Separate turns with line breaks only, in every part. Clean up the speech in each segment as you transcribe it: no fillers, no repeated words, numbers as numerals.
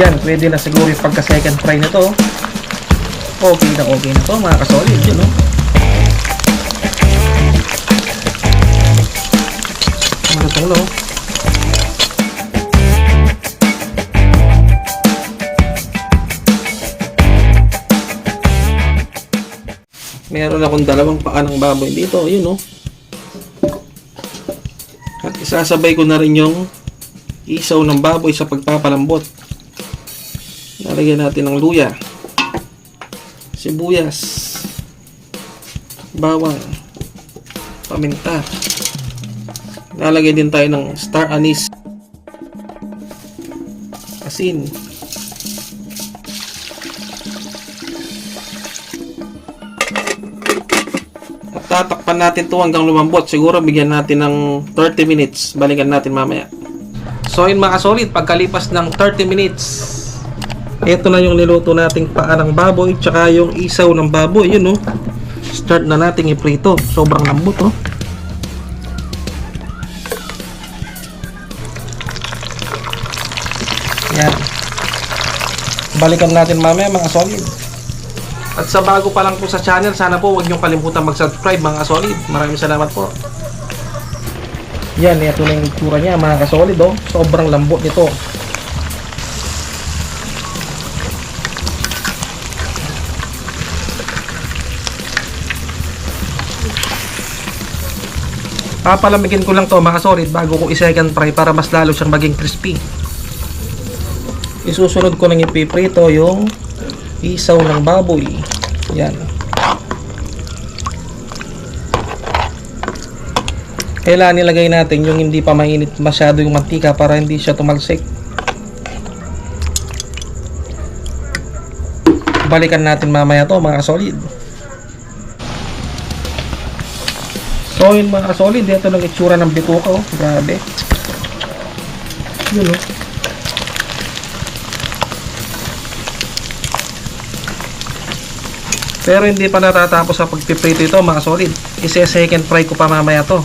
Yan, pwede na siguro yung pagka second fry na to. Okay na to mga kasolid, yun no. Malutong no. Meron akong dalawang paa ng baboy dito, yun no. At isasabay ko na rin yung isaw ng baboy sa pagpapalambot. Lalagyan natin ng luya, sibuyas, bawang, paminta. Lalagay din tayo ng star anise, asin, at tatakpan natin to hanggang lumambot. Siguro bigyan natin ng 30 minutes. Balikan natin mamaya. So yun mga solid, pagkalipas ng 30 minutes, ito na yung niluto nating paa ng baboy tsaka yung isaw ng baboy, yun no. Start na nating iprito. Sobrang lambot oh. Yan. Balikan natin mamaya mga solid. At sa bago pa lang po sa channel, sana po huwag niyong kalimutan mag-subscribe mga solid. Maraming salamat po. Yan, ito na yung itsura niya mga kasolid oh. Sobrang lambot nito. Papalamigin ko lang to mga solid bago ko i-second fry para mas lalo siyang maging crispy. Isusunod ko lang ipiprito yung isaw ng baboy. Yan. Kailangan nilagay natin yung hindi pa mainit masyado yung mantika para hindi siya tumalsik. Balikan natin mamaya to mga solid. So yun mga solid, ito lang itsura ng bituka oh. Grabe. Yun oh. Pero hindi pa natatapos sa pagpiprito ito mga solid. Ise-second fry ko pa mamaya to.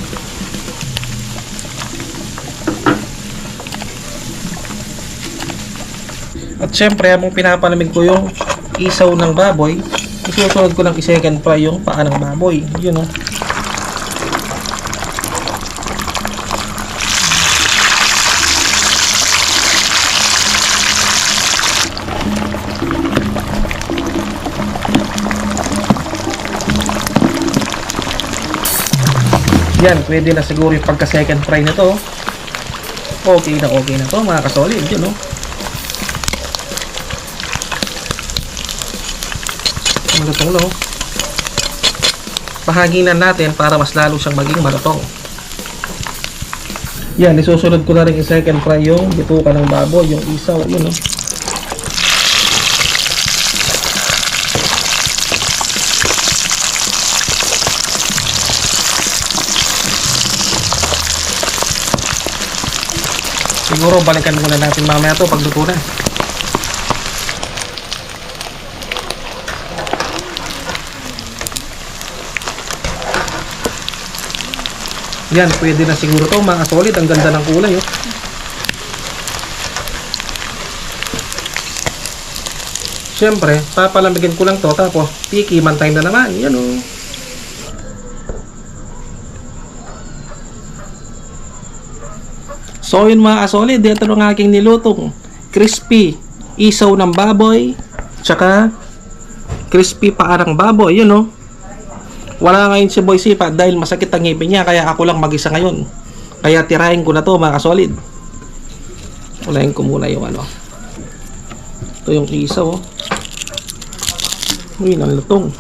At syempre, habang pinapalamig ko yung isaw ng baboy, isusunod ko lang i-second fry yung paa ng baboy. Yun oh. Yan, pwede na siguro yung pagka second fry na to. Okay na to mga kasolid, yun no. Malutong no. Pahaginan natin para mas lalo siyang maging malutong. Yan, isusunod ko na rin yung second fry yung bituka ng baboy, yung isaw, yun no. Siguro balikan muna natin mamaya to pag luto na. Yan, pwede na siguro to mga solid. Ang ganda ng kulay oh. Siyempre, papalamigin ko lang to tapos tikiman time na naman. Yan oh. So yun mga solid, dito ng aking nilutong crispy isaw ng baboy tsaka crispy paa ng baboy, yun no. Wala ngayon si Boy Sipa dahil masakit ang ngipin niya, kaya ako lang mag-isa ngayon. Kaya tirahin ko na to mga solid. Ulayin ko muna yung ano. Ito yung isaw oh. Uy, nanlutong.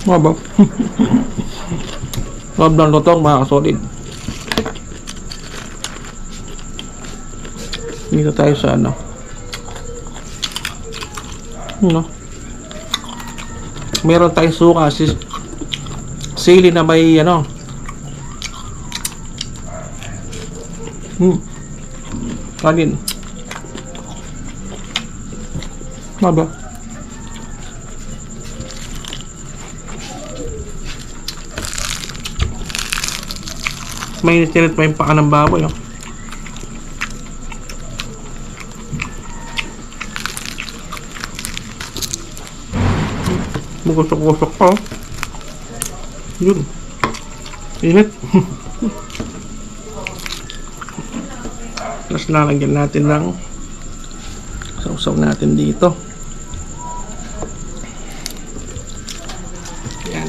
Mabab. Sobrang lutong mga solid. Dito tayo sa ano. Meron tayong suka, sili na may ano. Kanin. Mabab. Mainit-init pa yung paa ng baboy, oh. Magusok-usok pa, oh. Yun. Init. Tapos lalagyan natin ng sausaw natin dito. Yan.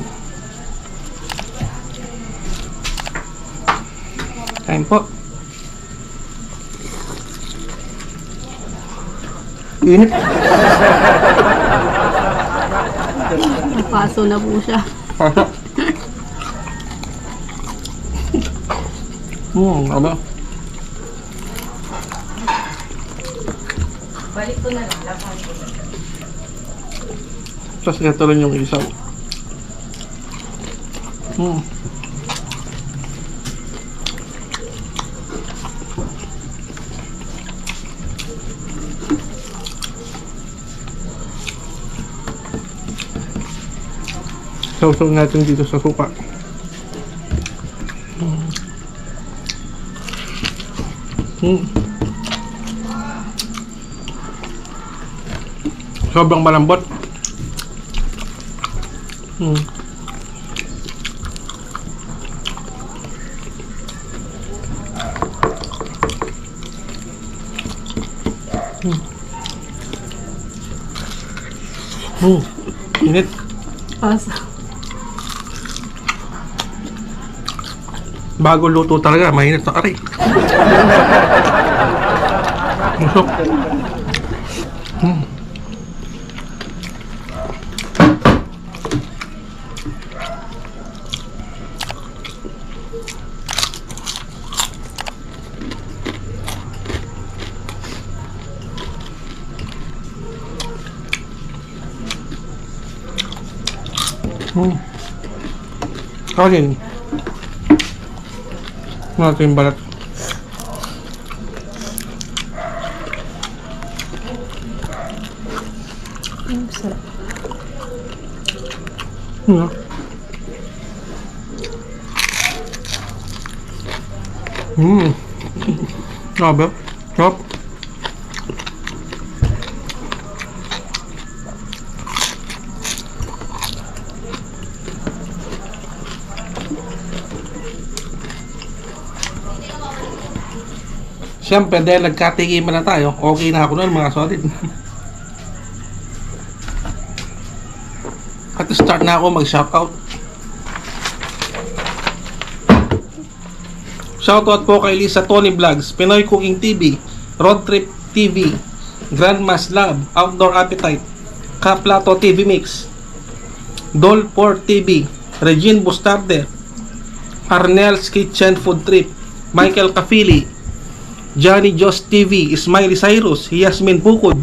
Kain po. Init.
Paso na po siya.
Pasok. Aba.
Balik ko na lang. Laban ko na.
Tapos ito rin yung isaw. Sausaw natin dito sa suka. Sobrang malambot. Init.
Paso.
Bago luto talaga, mainit na kari. Musok. Kain. Natin yung balat.
Sarap.
Grabe. Sarap. Siyempre, dahil nagkatikiman na tayo, okay na ako nun mga solid. At start na ako mag-shoutout. Shoutout po kay Lisa Tony Vlogs, Pinoy Cooking TV, Road Trip TV, Grandma's Lab, Outdoor Appetite, Kaplato TV Mix, Dolport TV, Regine Bustarde, Arnel's Kitchen Food Trip, Michael Kafili, Johnny Joss TV, Smiley Cyrus, Yasmin Bukod,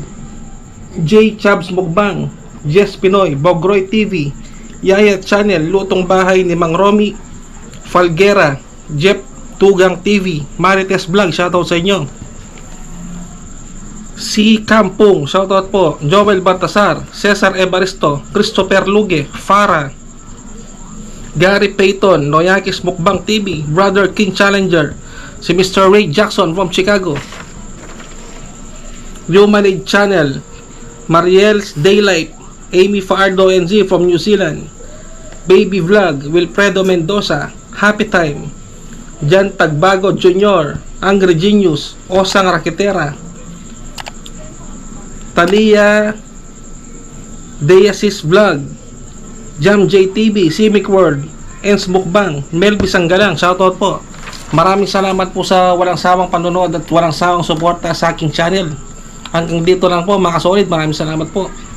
J. Chabs Mukbang, Jess Pinoy, Bogroy TV, Yaya Channel, Lutong Bahay ni Mang Romy, Falguera, Jeff Tugang TV, Marites Vlog, shoutout sa inyo. Si Kampong, shoutout po. Joel Baltasar, Cesar Evaristo, Christopher Luge, Farah, Gary Payton, Noyakis Mukbang TV, Brother King Challenger, si Mr. Ray Jackson from Chicago, Humanid Channel, Mariel's Daylight, Amy Faardo NZ from New Zealand, Baby Vlog, Wilfredo Mendoza, Happy Time, Jan Tagbago Jr., Angry Genius, Osang Raketera, Talia Deasis Vlog, Jam JTV, Simic World, Ens Mukbang, Melby Sanggalang, shoutout po. Maraming salamat po sa walang sawang panonood at walang sawang suporta sa aking channel. Hanggang dito lang po mga solid. Maraming salamat po.